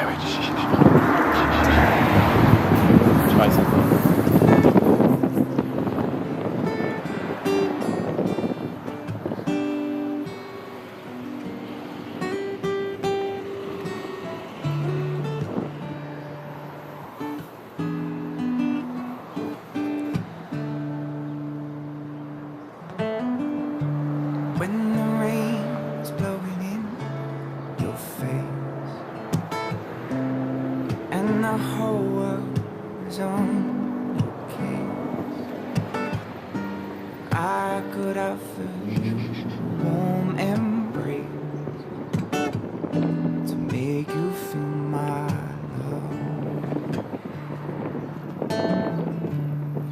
wait, shh. Try something. When the rain's blowing in your face and the whole world is on your case, I could offer you a warm embrace to make you feel my love.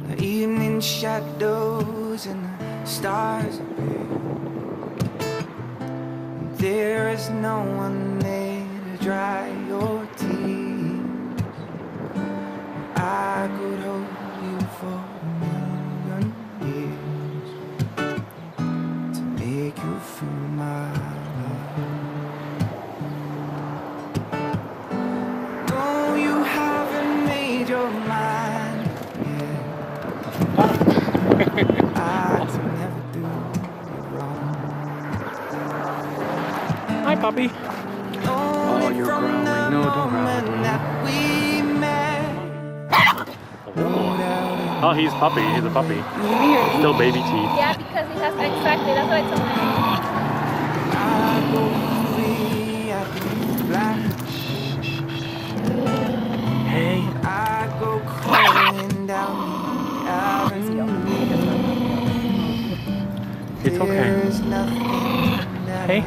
The evening shadows and the stars appear. There is no one there to dry your tears. I could hold you for a million years to make you feel my love. No, you haven't made your mind yet. I can never do it wrong. Hi, puppy. Oh, you're growling. No, don't growl. Oh, he's puppy. He's a puppy. Still baby teeth. Yeah, because he has exactly. That's what I told him. Hey. I go crawling down the avenue. It's okay. There's nothing that Hey.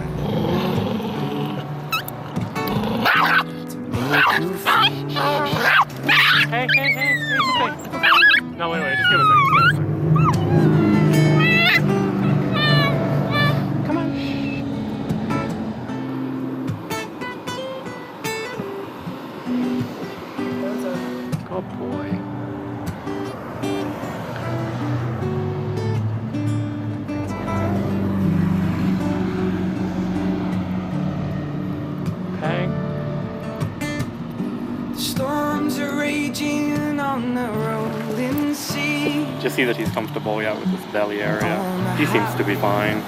Hey, it's okay. No, wait, just give it a second. Come on. Good boy. Hey. Storms are raging on the rolling sea. Just see that he's comfortable, yeah, with this belly area. He seems to be fine.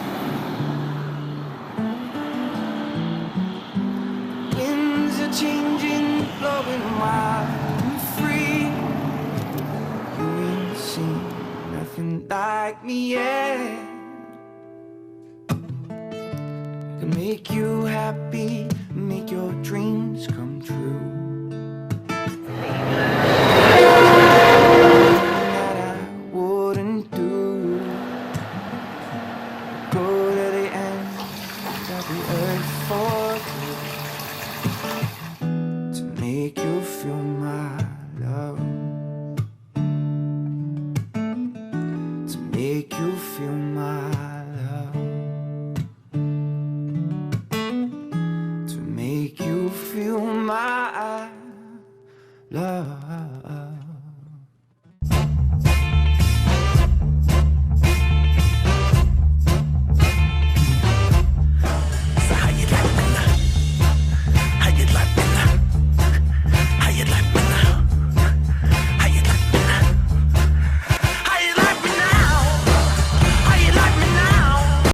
Winds are changing, blowing wild and free. You ain't seen nothing like me yet. I can make you happy, make your dreams come true.